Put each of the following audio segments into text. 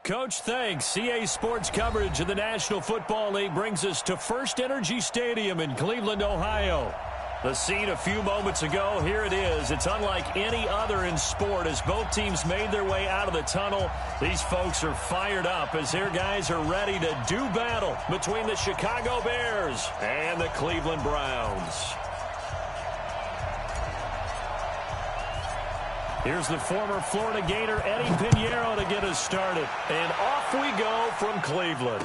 Coach, thanks. CA Sports coverage of the National Football League brings us to First Energy Stadium in Cleveland, Ohio. The scene a few moments ago, here it is. It's unlike any other in sport as both teams made their way out of the tunnel. These folks are fired up as their guys are ready to do battle between the Chicago Bears and the Cleveland Browns. Here's the former Florida Gator Eddie Pinheiro to get us started. And off we go from Cleveland.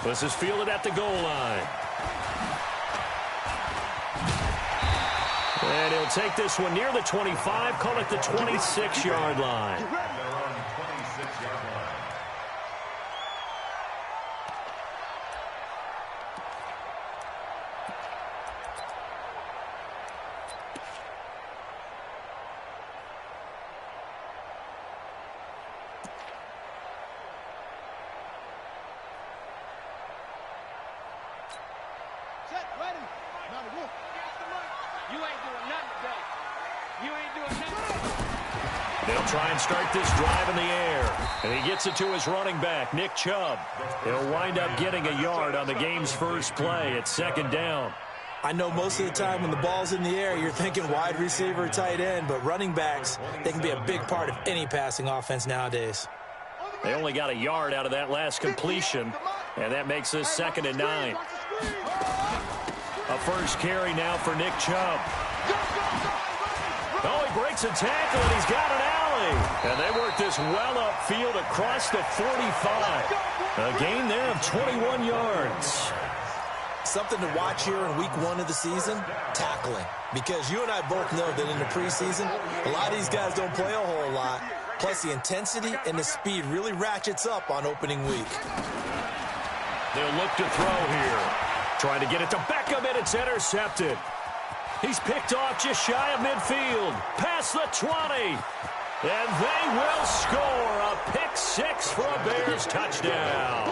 This is fielded at the goal line. And he'll take this one near the 25, call it the 26-yard line. They'll try and start this drive in the air. And he gets it to his running back, Nick Chubb. He'll wind up getting a yard on the game's first play. It's second down. I know most of the time when the ball's in the air, you're thinking wide receiver, tight end, but running backs, they can be a big part of any passing offense nowadays. They only got a yard out of that last completion, and that makes this 2nd and 9. A first carry now for Nick Chubb. Oh, he breaks a tackle, and he's got an alley. And they work this well upfield across the 45. A gain there of 21 yards. Something to watch here in week 1 of the season, tackling. Because you and I both know that in the preseason, a lot of these guys don't play a whole lot. Plus, the intensity and the speed really ratchets up on opening week. They'll look to throw here. Trying to get it to Beckham, and it's intercepted. He's picked off just shy of midfield. Past the 20. And they will score a pick 6 for a Bears touchdown.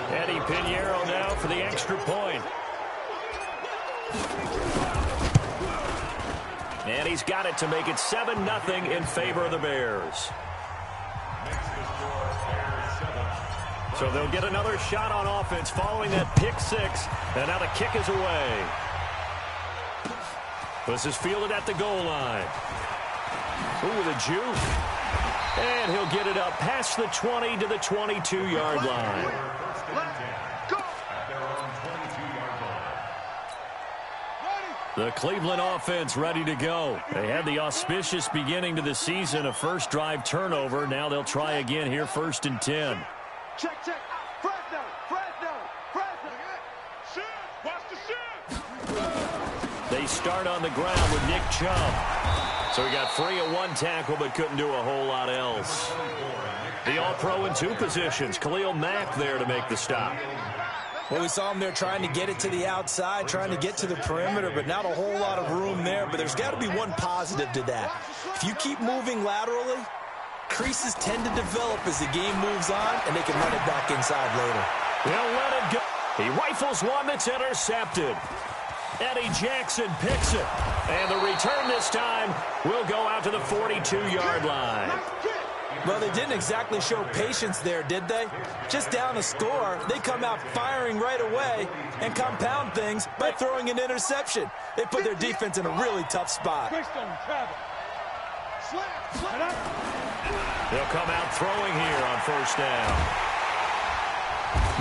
Eddie Pinheiro now for the extra point. And he's got it to make it 7-0 in favor of the Bears. So they'll get another shot on offense following that pick 6. And now the kick is away. This is fielded at the goal line. Ooh, the juke. And he'll get it up past the 20 to the 22-yard line. The Cleveland offense ready to go. They had the auspicious beginning to the season, a first drive turnover. Now they'll try again here, 1st and 10. Check. Fresno. Watch the shit. They start on the ground with Nick Chubb. So he got free of one tackle but couldn't do a whole lot else. The All-Pro in 2 positions. Khalil Mack there to make the stop. Well, we saw him there trying to get it to the outside, trying to get to the perimeter, but not a whole lot of room there. But there's got to be one positive to that. If you keep moving laterally, creases tend to develop as the game moves on, and they can run it back inside later. They'll let it go. He rifles one that's intercepted. Eddie Jackson picks it. And the return this time will go out to the 42-yard line. Well, they didn't exactly show patience there, did they? Just down a score, they come out firing right away and compound things by throwing an interception. They put their defense in a really tough spot. They'll come out throwing here on 1st down.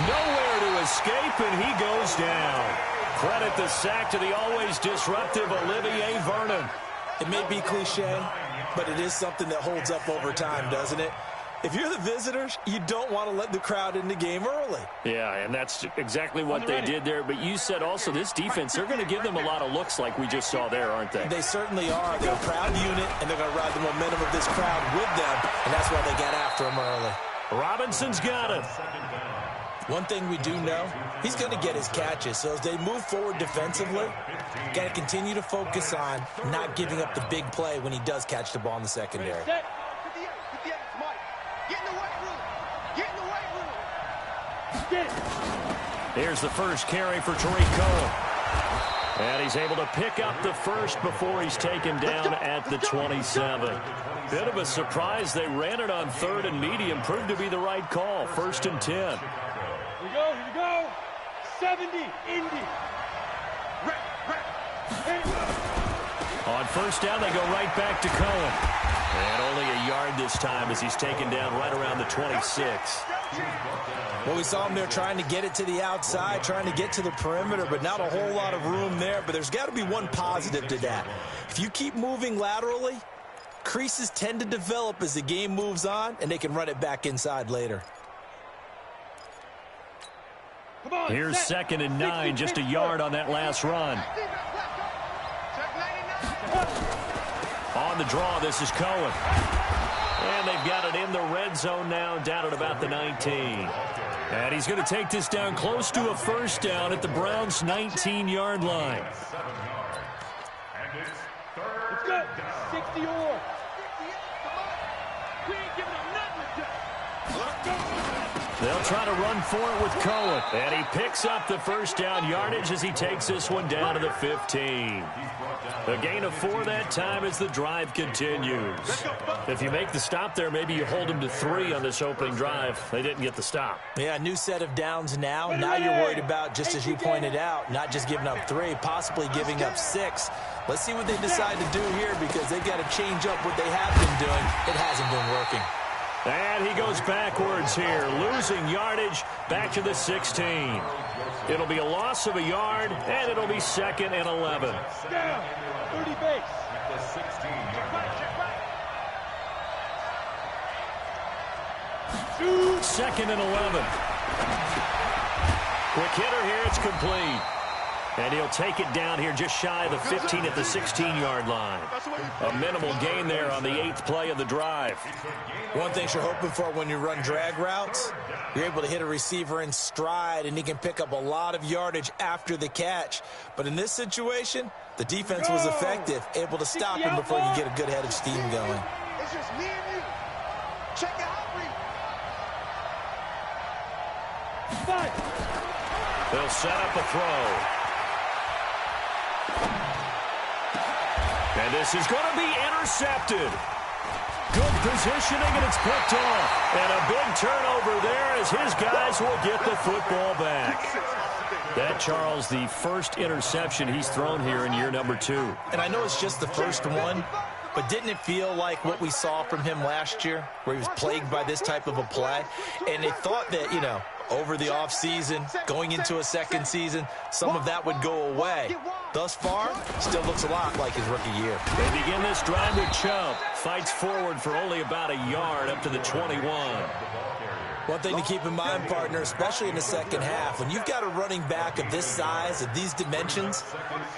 Nowhere to escape, and he goes down. Credit the sack to the always disruptive Olivier Vernon. It may be cliche, but it is something that holds up over time, doesn't it? If you're the visitors, you don't want to let the crowd in the game early. Yeah, and that's exactly what they did there. But you said also this defense, they're going to give them a lot of looks like we just saw there, aren't they? They certainly are. They're a proud unit, and they're going to ride the momentum of this crowd with them, and that's why they got after him early. Robinson's got it. One thing we do know, he's going to get his catches. So as they move forward defensively, got to continue to focus on not giving up the big play when he does catch the ball in the secondary. Here's the first carry for Tariq Cohen. And he's able to pick up the first before he's taken down at the 27. Bit of a surprise. They ran it on 3rd and medium. Proved to be the right call. 1st and 10. Here we go. 70, Indy. On 1st down, they go right back to Cohen. And only a yard this time as he's taken down right around the 26. Well, we saw him there trying to get it to the outside, trying to get to the perimeter, but not a whole lot of room there. But there's got to be one positive to that. If you keep moving laterally, creases tend to develop as the game moves on, and they can run it back inside later. Here's 2nd and 9, just a yard on that last run. On the draw, this is Cohen. And they've got it in the red zone now, down at about the 19. And he's going to take this down close to a 1st down at the Browns' 19-yard line. Let's go. 60 or. We ain't giving up nothing. Let's go. They'll try to run for it with Cohen. And he picks up the 1st down yardage as he takes this one down to the 15. A gain of 4 that time as the drive continues. If you make the stop there, maybe you hold them to 3 on this opening drive. They didn't get the stop. Yeah, new set of downs now. Now you're worried about, just as you pointed out, not just giving up 3, possibly giving up 6. Let's see what they decide to do here because they've got to change up what they have been doing. It hasn't been working. And he goes backwards here, losing yardage back to the 16. It'll be a loss of a yard, and it'll be 2nd and 11. Down. 30 base. 2nd and 11. Quick hitter here, it's complete. And he'll take it down here just shy of the 15 at the 16-yard line. A minimal gain there on the 8th play of the drive. One thing you're hoping for when you run drag routes, you're able to hit a receiver in stride, and he can pick up a lot of yardage after the catch. But in this situation, the defense was effective, able to stop him before you get a good head of steam going. It's just me and you. Check out. They'll set up a throw. And this is going to be intercepted. Good positioning, and it's picked off. And a big turnover there as his guys will get the football back. That, Charles, the first interception he's thrown here in year number 2. And I know it's just the first one, but didn't it feel like what we saw from him last year, where he was plagued by this type of a play? And they thought that, you know, over the offseason, going into a second season, some of that would go away. Thus far, still looks a lot like his rookie year. They begin this drive with Chubb. Fights forward for only about a yard up to the 21. One thing to keep in mind, partner, especially in the second half, when you've got a running back of this size, of these dimensions,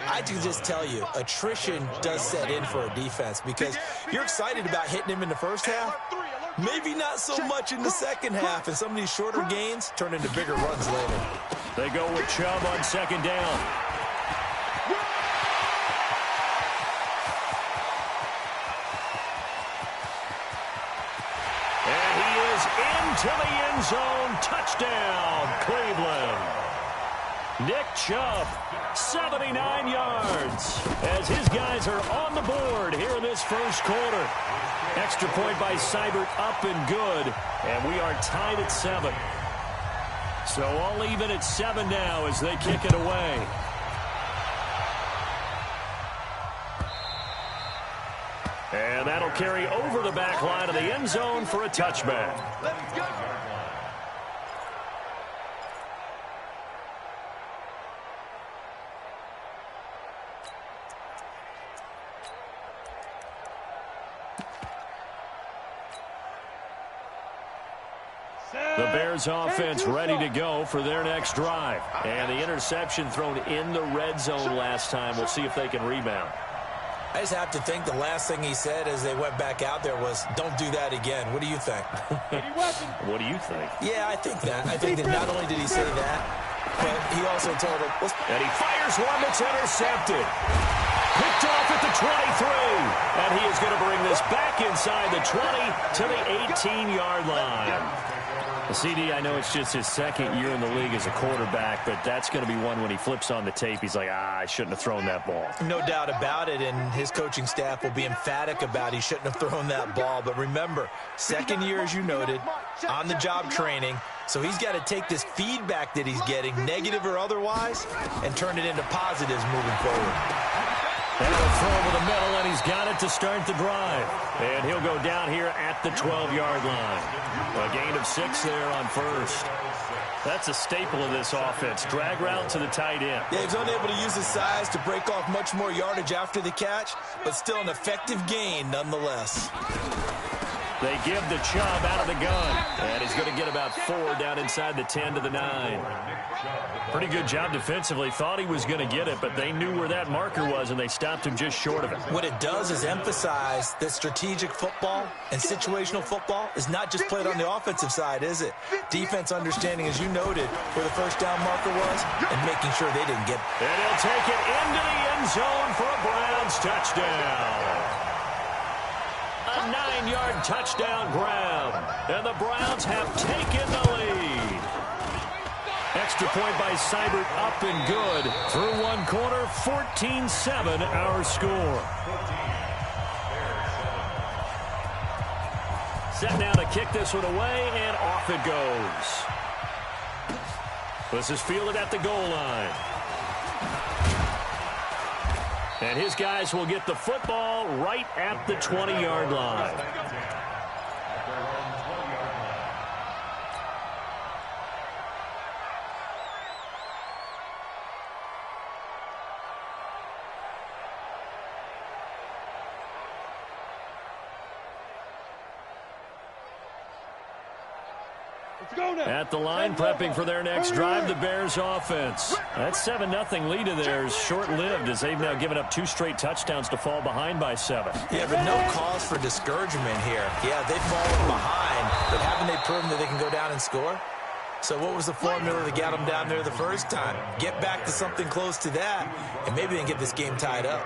I can just tell you, attrition does set in for a defense because you're excited about hitting him in the first half. Maybe not so much in the second half, and some of these shorter gains turn into bigger runs later. They go with Chubb on 2nd down. And he is into the end zone. Touchdown, Cleveland. Nick Chubb, 79 yards, as his guys are on the board here in this first quarter. Extra point by Seibert, up and good, and we are tied at 7. So all even at 7 now as they kick it away. And that'll carry over the back line of the end zone for a touchback. Let's go. The Bears offense ready to go for their next drive. And the interception thrown in the red zone last time. We'll see if they can rebound. I just have to think the last thing he said as they went back out there was, don't do that again. What do you think? What do you think? Yeah, I think that. I think that not only did he say that, but he also told him. And he fires one that's intercepted. Picked off at the 23. And he is going to bring this back inside the 20 to the 18-yard line. The CD, I know it's just his second year in the league as a quarterback, but that's going to be one when he flips on the tape. He's like, I shouldn't have thrown that ball. No doubt about it, and his coaching staff will be emphatic about he shouldn't have thrown that ball. But remember, second year, as you noted, on-the-job training. So he's got to take this feedback that he's getting, negative or otherwise, and turn it into positives moving forward. And a throw over the middle, and he's got it to start the drive. And he'll go down here at the 12-yard line. A gain of 6 there on first. That's a staple of this offense. Drag route to the tight end. Yeah, he's unable to use his size to break off much more yardage after the catch, but still an effective gain nonetheless. They give the Chubb out of the gun. And he's going to get about 4 down inside the 10 to the 9. Pretty good job defensively. Thought he was going to get it, but they knew where that marker was, and they stopped him just short of it. What it does is emphasize that strategic football and situational football is not just played on the offensive side, is it? Defense understanding, as you noted, where the first down marker was and making sure they didn't get it. And he'll take it into the end zone for a Browns touchdown. A 9-yard touchdown grab, and the Browns have taken the lead. Extra point by Seibert, up and good. Through one quarter, 14-7 our score. Set now to kick this one away, and off it goes. This is fielded at the goal line. And his guys will get the football right at the 20-yard line. At the line, prepping for their next drive, the Bears offense. That 7-0 lead of theirs short-lived as they've now given up 2 straight touchdowns to fall behind by 7. Yeah, but no cause for discouragement here. Yeah, they've fallen behind, but haven't they proven that they can go down and score? So what was the formula that got them down there the first time? Get back to something close to that, and maybe they can get this game tied up.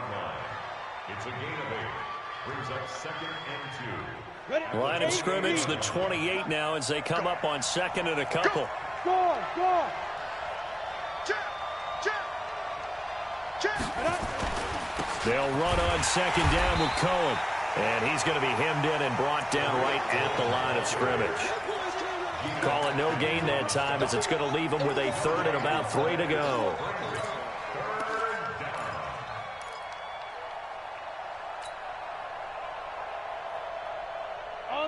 It's a gain of 8. Brings up 2nd and 2. Line of scrimmage, the 28 now as they come up on 2nd and a couple. They'll run on 2nd down with Cohen. And he's going to be hemmed in and brought down right at the line of scrimmage. Call it no gain that time as it's going to leave them with a 3rd and about 3 to go.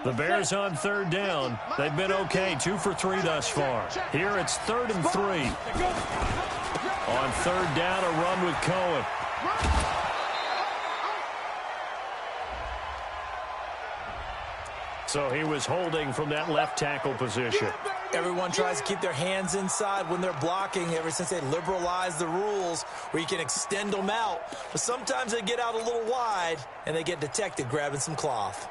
The Bears on 3rd down. They've been okay, 2 for 3 thus far. Here it's 3rd and 3. On 3rd down, a run with Cohen. So he was holding from that left tackle position. Everyone tries to keep their hands inside when they're blocking ever since they liberalized the rules where you can extend them out. But sometimes they get out a little wide and they get detected grabbing some cloth.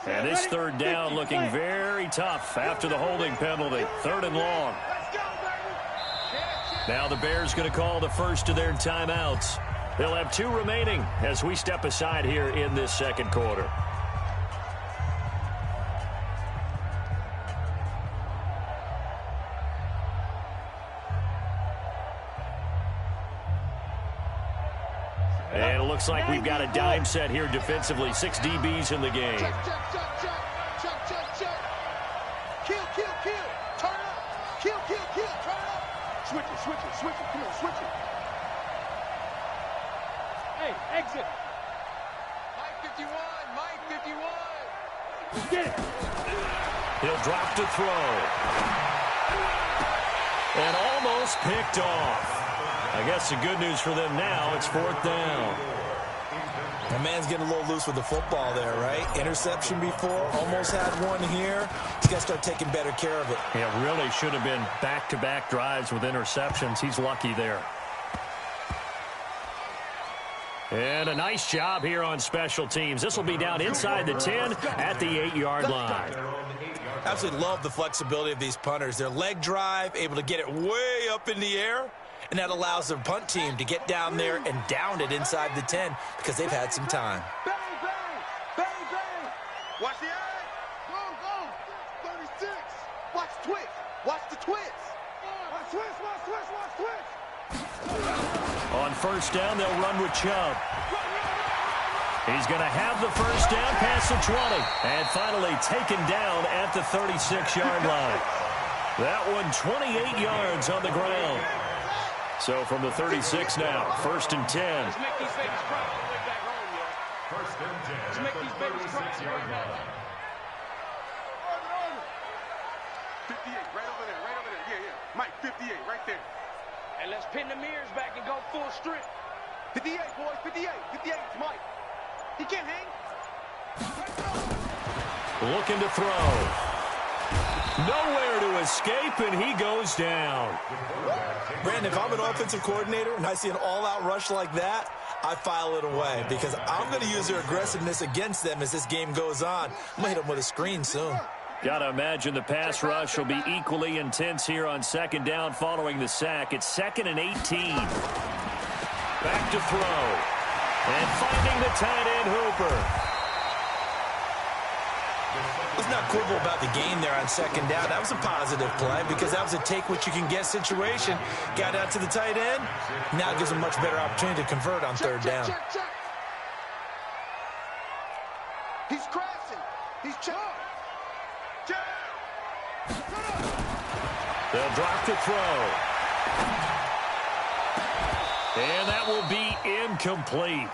And this 3rd down looking very tough after the holding penalty. 3rd and long. Now the Bears going to call the first of their timeouts. They'll have 2 remaining as we step aside here in this 2nd quarter. And it looks like we've got a dime set here defensively. 6 DBs in the game. Check. Kill. Turn up. Kill. Turn up. Switch it. Come on, switch it. Hey, exit. Mike 51. Get it. He'll drop to throw. And almost picked off. I guess the good news for them now, it's 4th down. The man's getting a little loose with the football there, right? Interception before, almost had one here. He's got to start taking better care of it. Yeah, really should have been back-to-back drives with interceptions. He's lucky there. And a nice job here on special teams. This will be down inside the 10 at the 8-yard line. Absolutely love the flexibility of these punters. Their leg drive, able to get it way up in the air, and that allows their punt team to get down there and down it inside the 10 because they've had some time. Bang, bang, bang, bang. Watch the eye. Go, go. 36. Watch twitch. Watch the twitch. Watch twitch, watch twitch, watch twitch. On first down, they'll run with Chubb. He's going to have the first down past the 20. And finally taken down at the 36-yard line. That one 28 yards on the ground. So from the 36 now, first and 10. Let's make these babies cry on the way back home, yo. First and 10. Let's make these babies cry on the way back home. 58, right over there, right over there. Yeah, yeah. Mike, 58, right there. And let's pin the mirrors back and go full strip. 58, boys, 58. 58, it's Mike. He can't hang. Looking to throw. Nowhere to escape, and he goes down. Brandon, if I'm an offensive coordinator and I see an all-out rush like that, I file it away because I'm going to use their aggressiveness against them as this game goes on. I'm going to hit them with a screen soon. Got to imagine the pass rush will be equally intense here on second down following the sack. It's 2nd and 18. Back to throw. And finding the tight end, Hooper. Let's not quibble about the gain there on second down. That was a positive play because that was a take-what-you-can-get situation. Got out to the tight end. Now it gives them a much better opportunity to convert on third down. Check. He's crashing. He's check. They'll drop the throw. And that will be incomplete.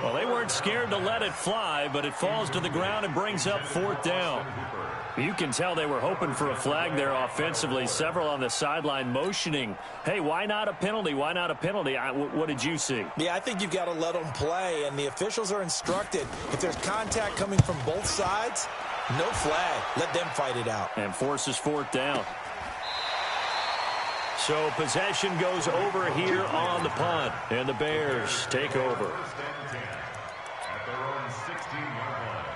Well, they weren't scared to let it fly, but it falls to the ground and brings up fourth down. You can tell they were hoping for a flag there offensively. Several on the sideline motioning, hey, why not a penalty? Why not a penalty? What did you see? Yeah, I think you've got to let them play, and the officials are instructed. If there's contact coming from both sides, no flag. Let them fight it out. And forces fourth down. So possession goes over here on the punt, and the Bears take over. First and 10 at their own 16-yard line.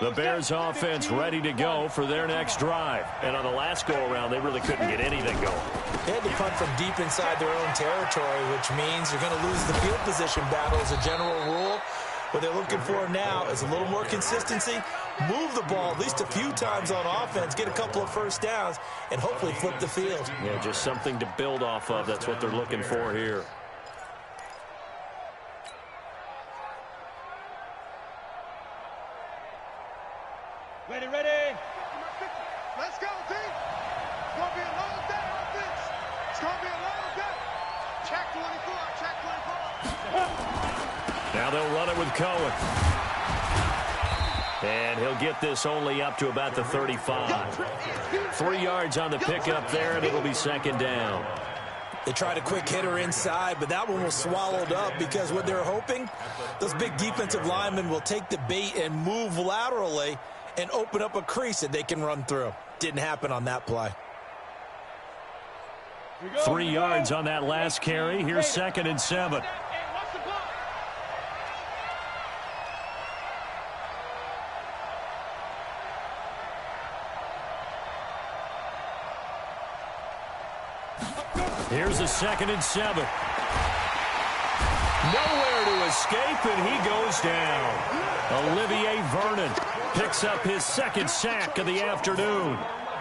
The Bears offense ready to go for their next drive. And on the last go-around, they really couldn't get anything going. They had to punt from deep inside their own territory, which means you're going to lose the field position battle as a general rule. What they're looking for now is a little more consistency, move the ball at least a few times on offense, get a couple of first downs, and hopefully flip the field. Yeah, just something to build off of. That's what they're looking for here. Ready. Let's go, team. It's going to be a long day on this. It's going to be a long day. Check 24. Check 24. Now they'll run it with Cohen. And he'll get this only up to about the 35. 3 yards on the pickup there, and it'll be second down. They tried a quick hitter inside, but that one was swallowed up because what they're hoping, those big defensive linemen will take the bait and move laterally and open up a crease that they can run through. Didn't happen on that play. 3 yards on that last carry. Here's 2nd and 7. Here's a 2nd and 7. Nowhere to escape, and he goes down. Olivier Vernon picks up his 2nd sack of the afternoon.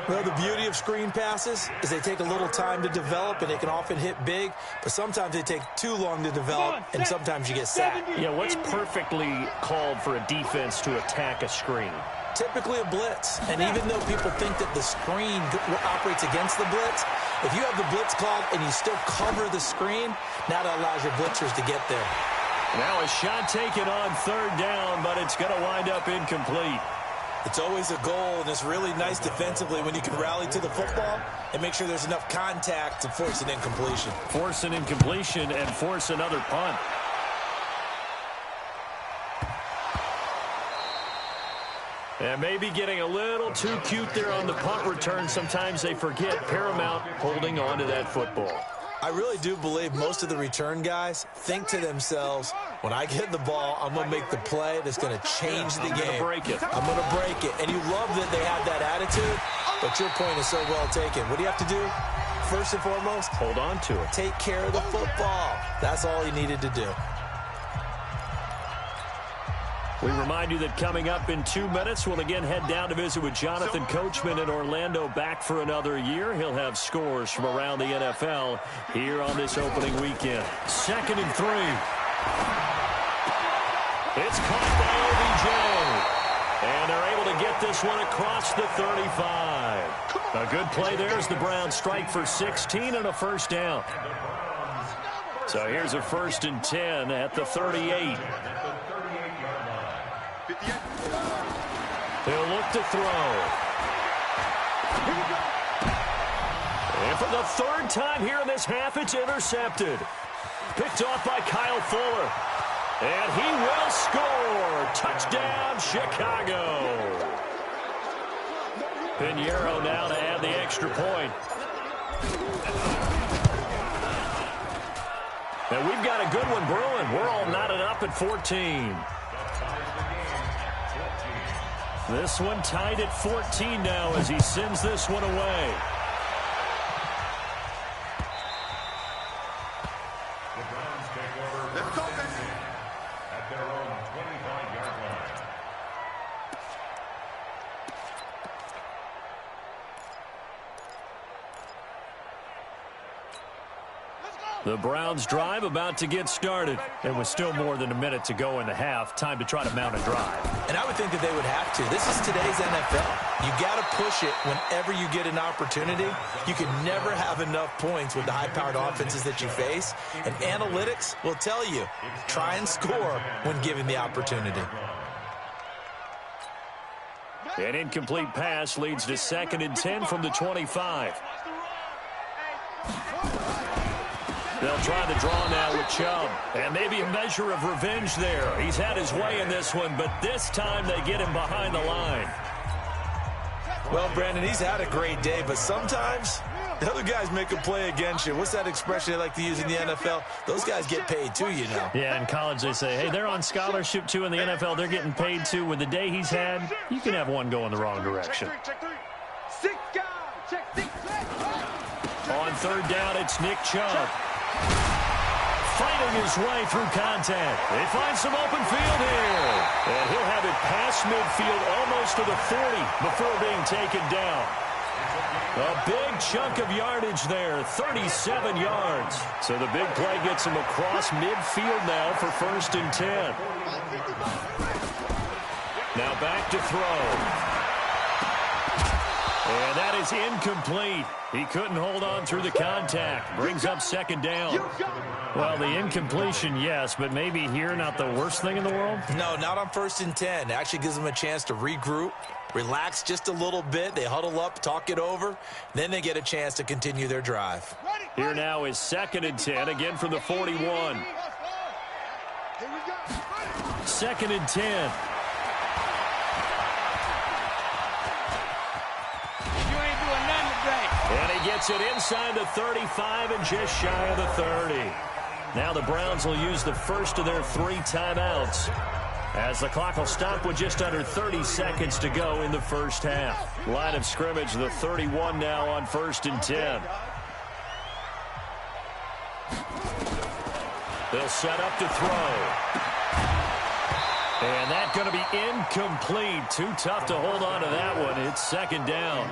Well, the beauty of screen passes is they take a little time to develop, and they can often hit big, but sometimes they take too long to develop, and sometimes you get sacked. Yeah, what's perfectly called for a defense to attack a screen? Typically a blitz, and even though people think that the screen operates against the blitz, if you have the blitz called and you still cover the screen, now that allows your blitzers to get there. Now a shot taken on third down, but it's going to wind up incomplete. It's always a goal, and it's really nice defensively when you can rally to the football and make sure there's enough contact to force an incompletion. Force an incompletion and force another punt. And maybe getting a little too cute there on the punt return. Sometimes they forget paramount holding on to that football. I really do believe most of the return guys think to themselves, when I get the ball, I'm going to make the play that's going to change the game. I'm going to break it. And you love that they have that attitude, but your point is so well taken. What do you have to do? First and foremost, hold on to it. Take care of the football. That's all you needed to do. We remind you that coming up in 2 minutes, we'll again head down to visit with Jonathan Coachman in Orlando, back for another year. He'll have scores from around the NFL here on this opening weekend. 2nd and 3. It's caught by OBJ. And they're able to get this one across the 35. A good play there as the Browns strike for 16 and a first down. So here's a 1st and 10 at the 38. He'll look to throw. And for the 3rd time here in this half, it's intercepted. Picked off by Kyle Fuller. And he will score. Touchdown, Chicago. Pinheiro now to add the extra point. And we've got a good one brewing. We're all knotted up at 14. This one tied at 14 now as he sends this one away. The Browns take over at their own 25-yard line. The Browns drive about to get started. And with still more than a minute to go in the half, time to try to mount a drive. And I would think that they would have to. This is today's NFL. You got to push it whenever you get an opportunity. You can never have enough points with the high-powered offenses that you face. And analytics will tell you, try and score when given the opportunity. An incomplete pass leads to 2nd and 10 from the 25. They'll try the draw now with Chubb. And maybe a measure of revenge there. He's had his way in this one, but this time they get him behind the line. Well, Brandon, he's had a great day, but sometimes the other guys make a play against you. What's that expression they like to use in the NFL? Those guys get paid too, you know. Yeah, in college they say, hey, they're on scholarship too. In the NFL, they're getting paid too. With the day he's had, you can have one go in the wrong direction. On 3rd down, it's Nick Chubb. Fighting his way through contact. They find some open field here. And he'll have it past midfield almost to the 40 before being taken down. A big chunk of yardage there, 37 yards. So the big play gets him across midfield now for 1st and 10. Now back to throw. And that is incomplete. He couldn't hold on through the contact. Brings up 2nd down. Well, the incompletion, yes, but maybe here not the worst thing in the world? No, not on 1st and 10. It actually gives them a chance to regroup, relax just a little bit. They huddle up, talk it over. Then they get a chance to continue their drive. Here now is 2nd and 10, again from the 41. 2nd and 10. And he gets it inside the 35 and just shy of the 30. Now the Browns will use the first of their 3 timeouts as the clock will stop with just under 30 seconds to go in the first half. Line of scrimmage, the 31 now on 1st and 10. They'll set up to throw. And that's going to be incomplete. Too tough to hold on to that one. It's 2nd down.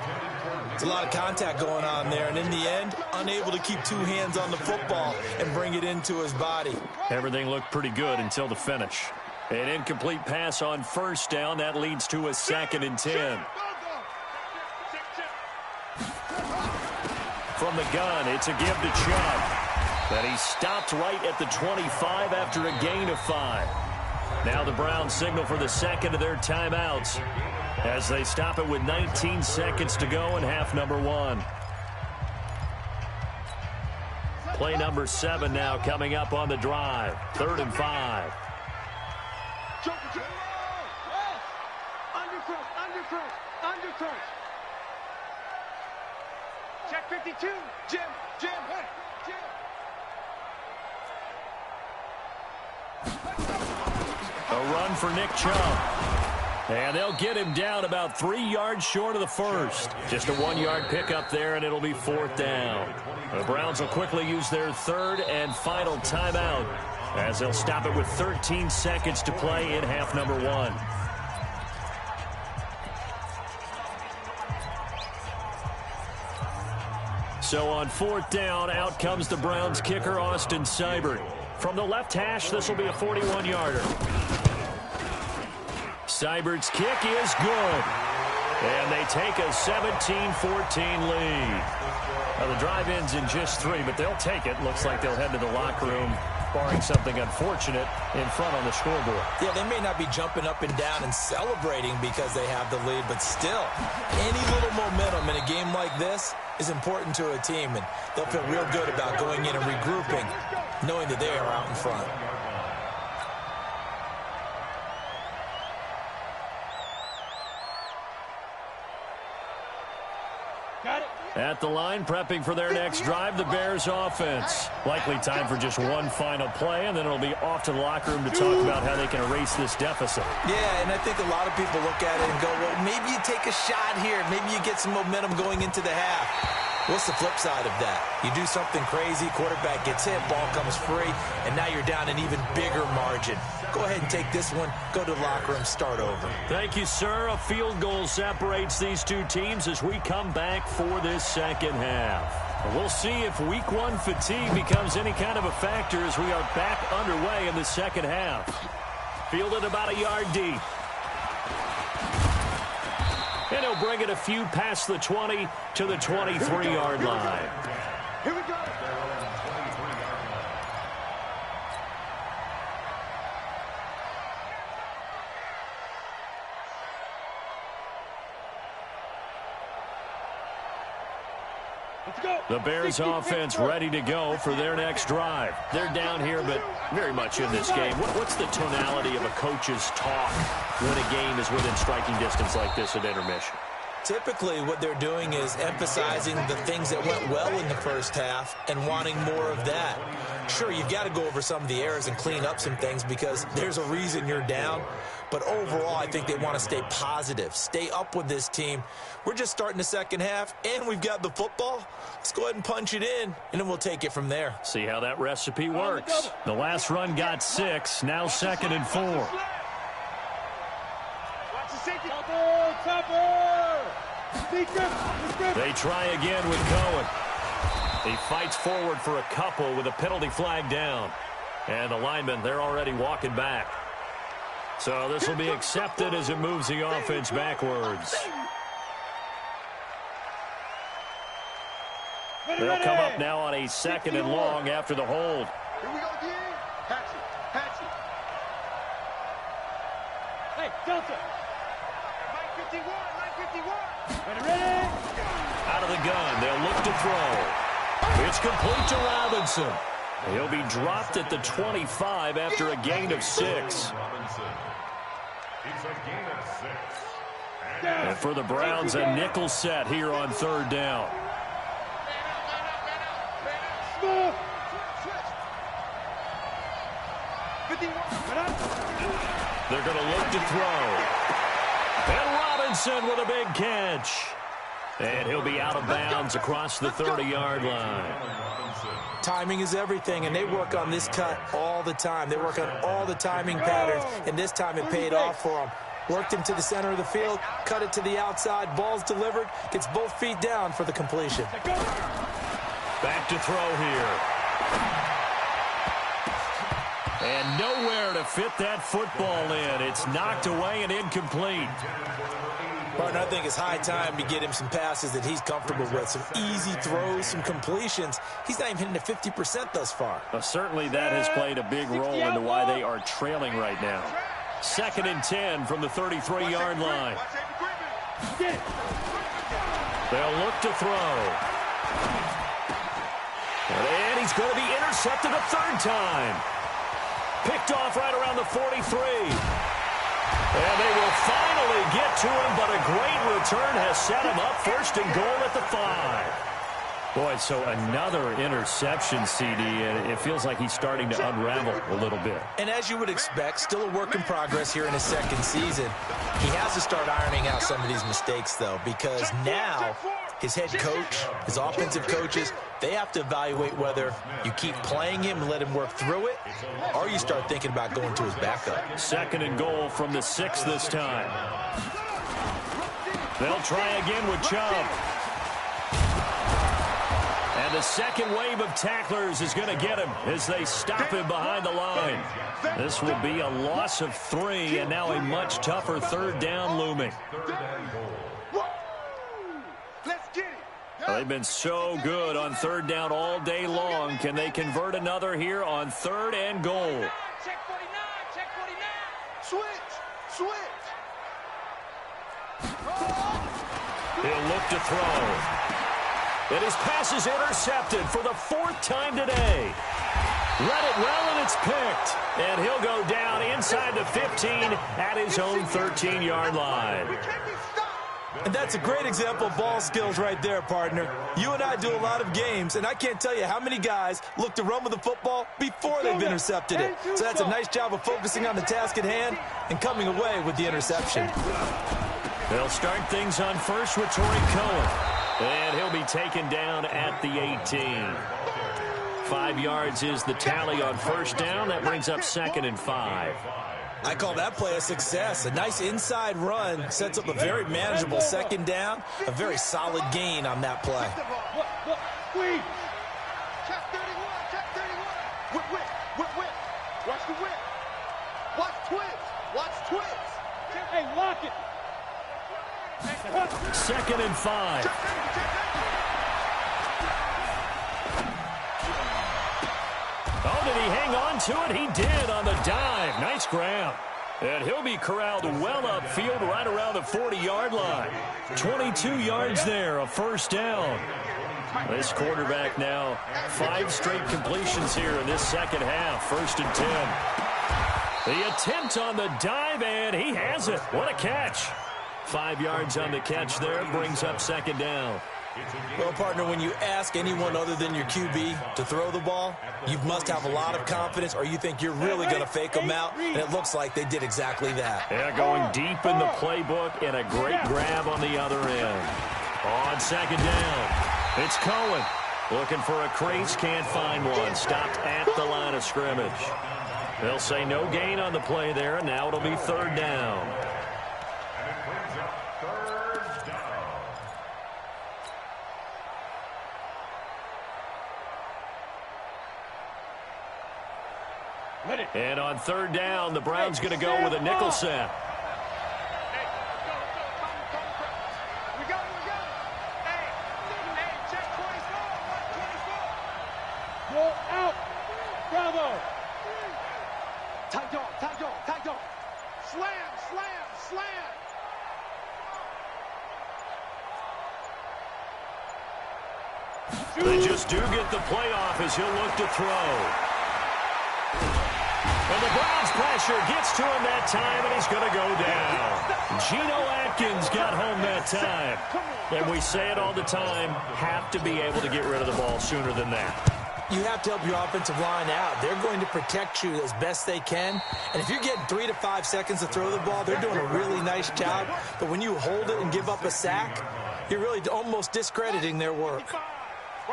There's a lot of contact going on there, and in the end, unable to keep 2 hands on the football and bring it into his body. Everything looked pretty good until the finish. An incomplete pass on 1st down. That leads to a 2nd and 10. From the gun, it's a give to Chubb. And he stopped right at the 25 after a gain of 5. Now the Browns signal for the 2nd of their timeouts as they stop it with 19 seconds to go in half number 1. Play number 7 now coming up on the drive. 3rd and 5. Under crunch. Check 52. Jim, hey, Jim. A run for Nick Chubb. And they'll get him down about 3 yards short of the first. Just a 1-yard pickup there, and it'll be 4th down. The Browns will quickly use their 3rd and final timeout as they'll stop it with 13 seconds to play in half number 1. So on 4th down, out comes the Browns kicker, Austin Seibert. From the left hash, this will be a 41-yarder. Seibert's kick is good. And they take a 17-14 lead. Now, the drive ends in just 3, but they'll take it. Looks like they'll head to the locker room, barring something unfortunate, in front on the scoreboard. Yeah, they may not be jumping up and down and celebrating because they have the lead, but still, any little momentum in a game like this is important to a team, and they'll feel real good about going in and regrouping, knowing that they are out in front. At the line, prepping for their next drive, the Bears offense. Likely time for just one final play, and then it'll be off to the locker room to talk about how they can erase this deficit. Yeah, and I think a lot of people look at it and go, well, maybe you take a shot here. Maybe you get some momentum going into the half. What's the flip side of that? You do something crazy, quarterback gets hit, ball comes free, and now you're down an even bigger margin. Go ahead and take this one, go to the locker room, start over. Thank you, sir. A field goal separates these two teams as we come back for this second half. We'll see if week 1 fatigue becomes any kind of a factor as we are back underway in the second half. Fielded about a yard deep. And he'll bring it a few past the 20 to the 23-yard line. Here we go. The Bears offense ready to go for their next drive. They're down here, but very much in this game. What's the tonality of a coach's talk when a game is within striking distance like this at intermission? Typically, what they're doing is emphasizing the things that went well in the first half and wanting more of that. Sure, you've got to go over some of the errors and clean up some things because there's a reason you're down. But overall, I think they want to stay positive, stay up with this team. We're just starting the second half, and we've got the football. Let's go ahead and punch it in, and then we'll take it from there. See how that recipe works. The last run got 6, now 2nd and 4. Watch the safety. They try again with Cohen. He fights forward for a couple with a penalty flag down. And the linemen, they're already walking back. So this will be accepted as it moves the offense backwards. They'll come up now on a 2nd and long after the hold. Here we go again. Hatchet. Hey, Delta. 951. Ready. Out of the gun, they'll look to throw. It's complete to Robinson. He'll be dropped at the 25 after a gain of 6. It's a gain of 6. And for the Browns, a nickel set here on 3rd down. They're going to look to throw. And Robinson with a big catch. And he'll be out of bounds across the 30-yard line. Timing is everything, and they work on this cut all the time. They work on all the timing patterns, and this time it paid off for them. Worked him to the center of the field, cut it to the outside, ball's delivered, gets both feet down for the completion. Back to throw here. And nowhere to fit that football in. It's knocked away and incomplete. Partner, I think it's high time to get him some passes that he's comfortable with. Some easy throws, some completions. He's not even hitting to 50% thus far. Well, certainly that has played a big role into why they are trailing right now. 2nd and 10 from the 33-yard line. They'll look to throw. And he's going to be intercepted a 3rd time. Picked off right around the 43. And they will finally get to him, but a great return has set him up first and goal at the 5. Boy, so another interception, CD, and it feels like he's starting to unravel a little bit. And as you would expect, still a work in progress here in his second season. He has to start ironing out some of these mistakes, though, because now his head coach, his offensive coaches, they have to evaluate whether you keep playing him and let him work through it, or you start thinking about going to his backup. Second and goal from the 6 this time. They'll try again with Chubb. And the second wave of tacklers is going to get him as they stop him behind the line. This will be a loss of 3, and now a much tougher third down looming. They've been so good on third down all day long. Can they convert another here on third and goal? Check 49, check 49. Switch. He'll look to throw. And his pass is intercepted for the 4th time today. Let it well, and it's picked. And he'll go down inside the 15 at his own 13-yard line. And that's a great example of ball skills right there, partner. You and I do a lot of games, and I can't tell you how many guys look to run with the football before they've intercepted it. So that's a nice job of focusing on the task at hand and coming away with the interception. They'll start things on first with Torrey Cohen. And he'll be taken down at the 18. 5 yards is the tally on first down. That brings up 2nd and 5. I call that play a success. A nice inside run sets up a very manageable second down. A very solid gain on that play. Squeeze. Check 31, check 31. Whip. Watch the whip. Watch twist. Hey, lock it. 2nd and 5. Oh, did he hang on to it? He did on the dive. Nice grab. And he'll be corralled well upfield right around the 40-yard line. 22 yards there, a first down. This quarterback now 5 straight completions here in this second half. 1st and 10. The attempt on the dive, and he has it. What a catch. 5 yards on the catch there, brings up 2nd down. Well, partner, when you ask anyone other than your QB to throw the ball, you must have a lot of confidence, or you think you're really going to fake them out, and it looks like they did exactly that. Yeah, going deep in the playbook, and a great grab on the other end. On 2nd down, it's Cohen. Looking for a crease, can't find one. Stopped at the line of scrimmage. They'll say no gain on the play there, and now it'll be 3rd down. And on 3rd down, the Browns going to go with a nickel set. We got it. Hey, check 24. Go out. Bravo. Tight dog. Slam. They just do get the play off as he'll look to throw. And the Browns pressure gets to him that time, and he's going to go down. Geno Atkins got home that time. And we say it all the time, have to be able to get rid of the ball sooner than that. You have to help your offensive line out. They're going to protect you as best they can. And if you're getting 3 to 5 seconds to throw the ball, they're doing a really nice job. But when you hold it and give up a sack, you're really almost discrediting their work.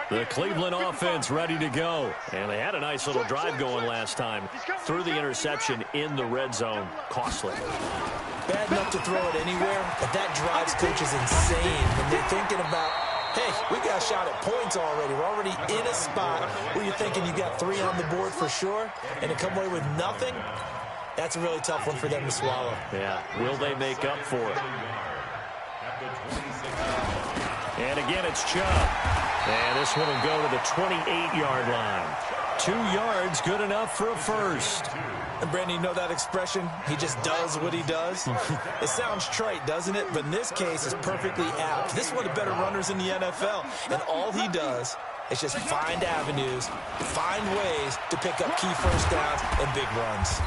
The Cleveland offense ready to go. And they had a nice little drive going last time. Threw the interception in the red zone. Costly. Bad enough to throw it anywhere, but that drives coaches insane when they're thinking about, hey, we got a shot at points already. We're already in a spot where you're thinking you got 3 on the board for sure, and to come away with nothing, that's a really tough one for them to swallow. Yeah, will they make up for it? And again, it's Chubb. And this one will go to the 28-yard line. 2 yards, good enough for a first. And Brandon, you know that expression? He just does what he does. It sounds trite, doesn't it? But in this case, it's perfectly apt. This is one of the better runners in the NFL. And all he does is just find avenues, find ways to pick up key first downs and big runs.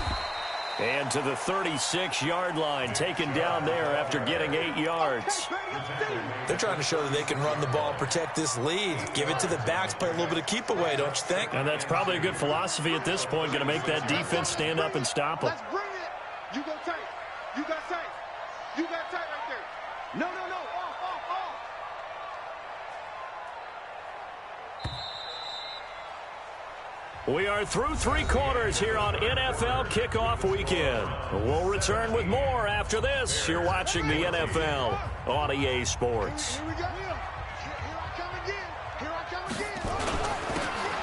And to the 36-yard line, taken down there after getting 8 yards. They're trying to show that they can run the ball and protect this lead. Give it to the backs, play a little bit of keep away, don't you think? And that's probably a good philosophy at this point, going to make that defense stand up and stop them. Let's bring it. You go tight. You got tight. You got tight right there. No, no, no. Off. We are through 3 quarters here on NFL Kickoff Weekend. We'll return with more after this. You're watching the NFL on EA Sports. Here we go. Here I come again. Here I come again.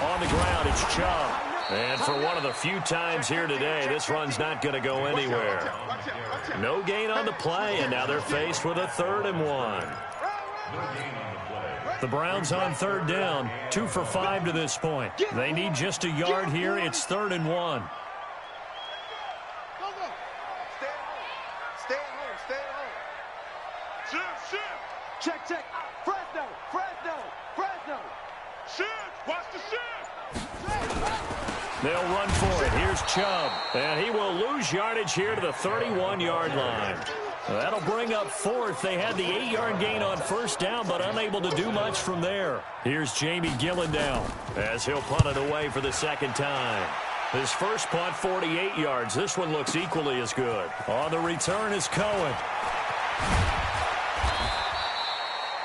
On the ground, it's Chubb. And for one of the few times here today, this run's not going to go anywhere. No gain on the play, and now they're faced with a 3rd and 1. The Browns on 3rd down, 2 for 5 to this point. They need just a yard here. It's 3rd and 1. Go. Stay at home. Stay at home. Shift. Check. Fresno. Shift. Watch the shift. They'll run for it. Here's Chubb. And he will lose yardage here to the 31-yard line. That'll bring up 4th. They had the 8-yard gain on 1st down, but unable to do much from there. Here's Jamie Gillendow as he'll punt it away for the 2nd time. His first punt, 48 yards. This one looks equally as good. On the return is Cohen.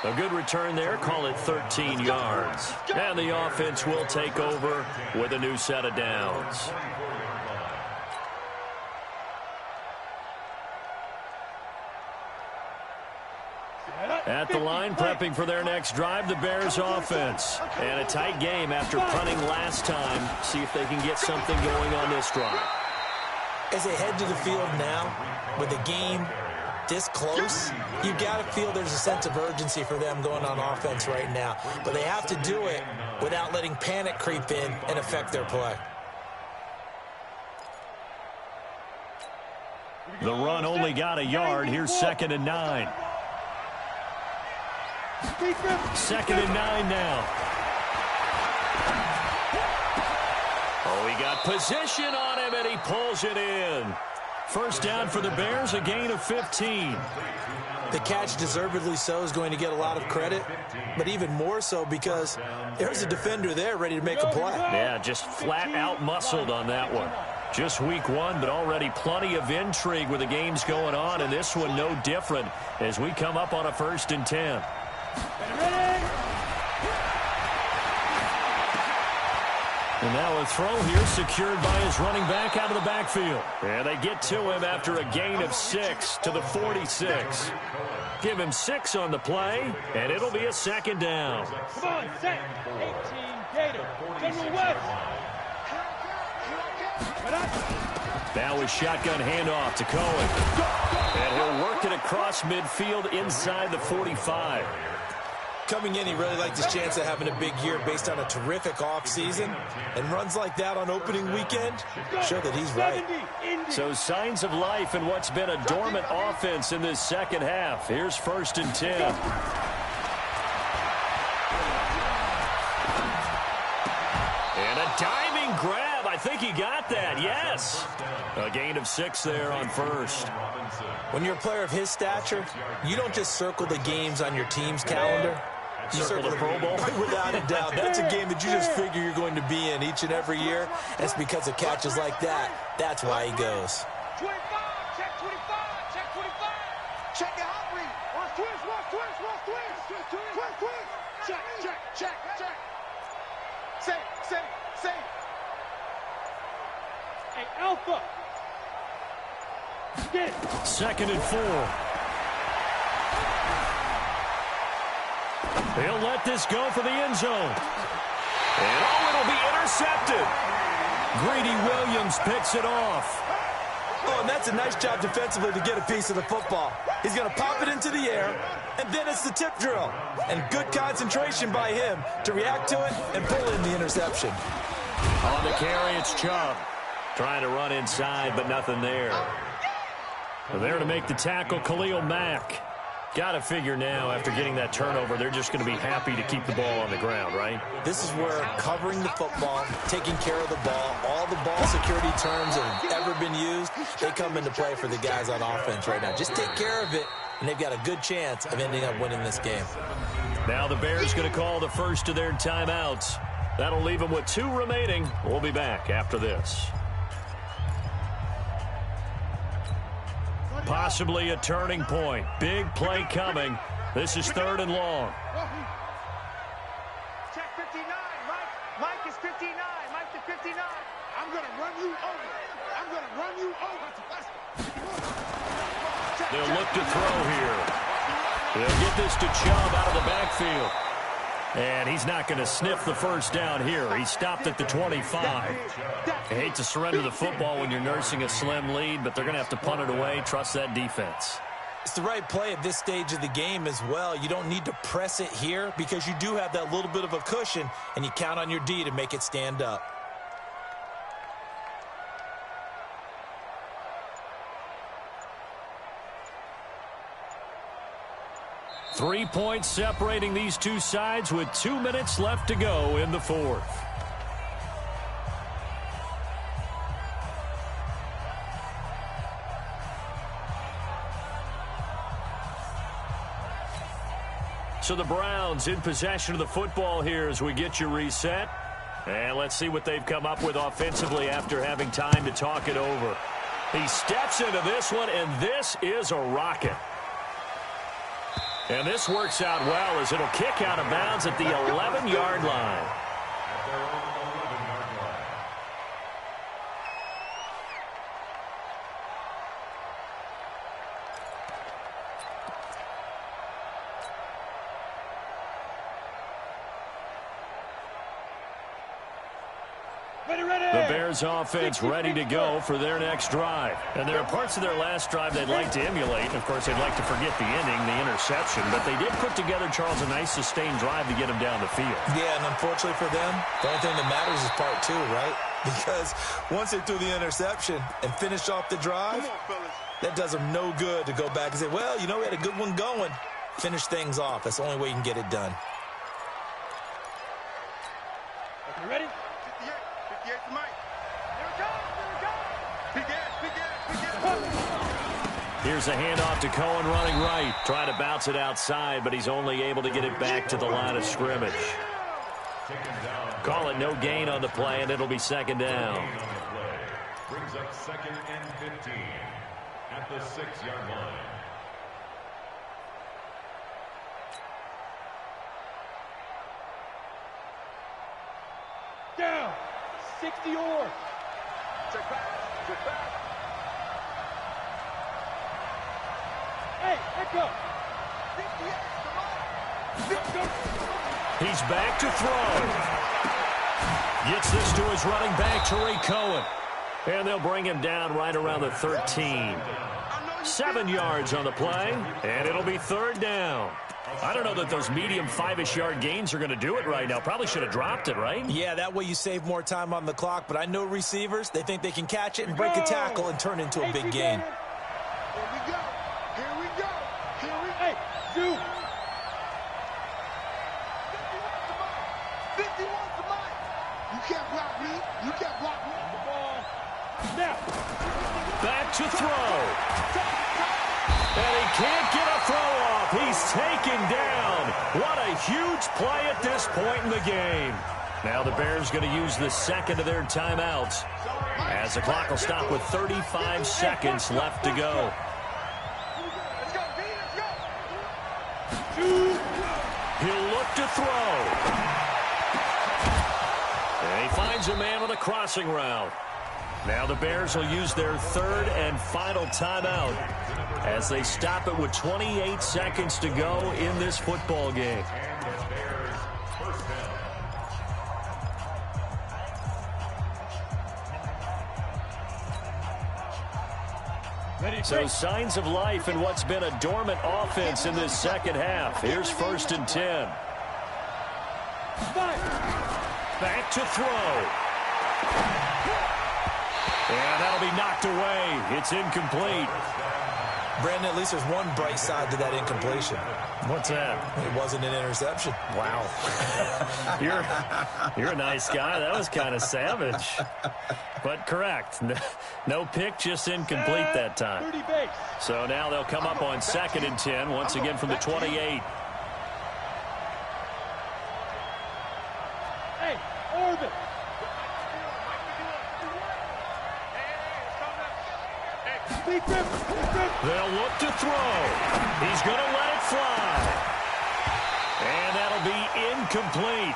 A good return there. Call it 13 yards. And the offense will take over with a new set of downs. At the line, prepping for their next drive, the Bears offense. And a tight game after punting last time. See if they can get something going on this drive. As they head to the field now, with the game this close, you got to feel there's a sense of urgency for them going on offense right now. But they have to do it without letting panic creep in and affect their play. The run only got a yard. Here's 2nd and 9. 2nd and 9 now. Oh, he got position on him, and he pulls it in. First down for the Bears, a gain of 15. The catch, deservedly so, is going to get a lot of credit, but even more so because there's a defender there ready to make a play. Yeah, just flat out muscled on that one. Just week 1, but already plenty of intrigue with the games going on, and this one no different as we come up on a 1st and 10. And now a throw here secured by his running back out of the backfield. And they get to him after a gain of 6 to the 46. Give him 6 on the play, and it'll be a 2nd down. Come on, set. 18, Gator. General West. Now a shotgun handoff to Cohen. And he'll work it across midfield inside the 45. Coming in, he really liked his chance of having a big year based on a terrific offseason. And runs like that on opening weekend show that he's right. So signs of life in what's been a dormant offense in this 2nd half. Here's 1st and 10. And a diving grab. I think he got that. Yes. A gain of 6 there on 1st. When you're a player of his stature, you don't just circle the games on your team's calendar. You Circle the Pro Bowl? Without a doubt. That's a game that you just figure you're going to be in each and every year. And it's because of catches like that. That's why he goes. 25, check 25, check 25. Check it out, read. Watch twist. Check. Say. Hey, Alpha. Get it. 2nd and 4. He'll let this go for the end zone. And it'll be intercepted. Greedy Williams picks it off. Oh, and that's a nice job defensively to get a piece of the football. He's going to pop it into the air, and then it's the tip drill. And good concentration by him to react to it and pull in the interception. On the carry, it's Chubb. Trying to run inside, but nothing there. There to make the tackle, Khalil Mack. Got to figure now, after getting that turnover, they're just going to be happy to keep the ball on the ground, right? This is where covering the football, taking care of the ball, all the ball security terms that have ever been used, they come into play for the guys on offense right now. Just take care of it, and they've got a good chance of ending up winning this game. Now the Bears going to call the first of their timeouts. That'll leave them with 2 remaining. We'll be back after this. Possibly a turning point. Big play coming. This is 3rd and long. Check 59. Mike is 59. Mike to 59. I'm going to run you over. I'm going to run you over. They'll look to throw here. They'll get this to Chubb out of the backfield. And he's not going to sniff the first down here. He stopped at the 25. I hate to surrender the football when you're nursing a slim lead, but they're going to have to punt it away. Trust that defense. It's the right play at this stage of the game as well. You don't need to press it here because you do have that little bit of a cushion, and you count on your D to make it stand up. Three points separating these two sides with 2 minutes left to go in the 4th. So the Browns in possession of the football here as we get you reset. And let's see what they've come up with offensively after having time to talk it over. He steps into this one, and this is a rocket. And this works out well as it'll kick out of bounds at the 11-yard line. The Bears offense ready to go for their next drive. And there are parts of their last drive they'd like to emulate. And of course, they'd like to forget the ending, the interception. But they did put together, Charles, a nice sustained drive to get them down the field. Yeah, and unfortunately for them, the only thing that matters is part 2, right? Because once they threw the interception and finished off the drive, that does them no good to go back and say, well, you know, we had a good one going. Finish things off. That's the only way you can get it done. You ready? 58 to Mike. Here it goes. Big ass. Here's a handoff to Cohen running right. Trying to bounce it outside, but he's only able to get it back to the line of scrimmage. Call it no gain on the play, and it'll be 2nd down. Brings up 2nd and 15 at the 6-yard line. Down. 60 or. Check back. Hey, let go. 58 to Mike. He's back to throw. Gets this to his running back, Tariq Cohen. And they'll bring him down right around the 13. 7 yards on the play, and it'll be 3rd down. I don't know that those medium 5-ish yard gains are going to do it right now. Probably should have dropped it, right? Yeah, that way you save more time on the clock. But I know receivers, they think they can catch it and break a tackle and turn into a big gain. Here we go. Hey, do. 51 to Mike. You can't block me. The ball. Now. Back to throw. And he can't get a throw off. He's taken down. What a huge play at this point in the game. Now the Bears going to use the 2nd of their timeouts as the clock will stop with 35 seconds left to go. Let's go, B. Let's go. He'll look to throw. And he finds a man with a crossing route. Now the Bears will use their 3rd and final timeout as they stop it with 28 seconds to go in this football game. So signs of life in what's been a dormant offense in this second half. Here's 1st and 10. Back to throw. And that'll be knocked away. It's incomplete. Brandon, at least there's one bright side to that incompletion. What's that? It wasn't an interception. Wow. You're a nice guy. That was kind of savage. But correct. No pick, just incomplete that time. 30 base. So now they'll come up on 2nd and 10, once again from the 28. Hey, Orbit. They'll look to throw. He's going to let it fly. And that'll be incomplete.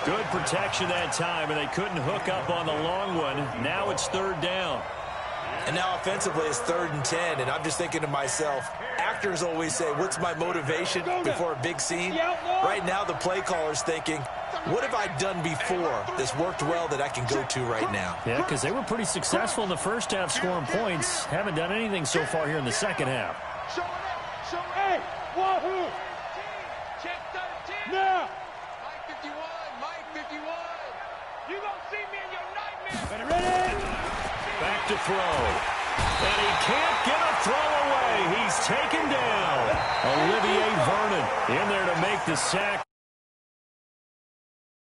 Good protection that time, and they couldn't hook up on the long one. Now it's 3rd down. And now offensively it's 3rd and 10, and I'm just thinking to myself, actors always say, what's my motivation before a big scene? Right now the play caller's thinking, what have I done before that's worked well that I can go to right now? Yeah, because they were pretty successful in the first half scoring points. Haven't done anything so far here in the second half. Hey, Wahoo. Check 13. Now. Mike 51. Mike 51. You gonna see me in your nightmare. Ready? Back to throw. And he can't get a throw away. He's taken down. Olivier Vernon in there to make the sack.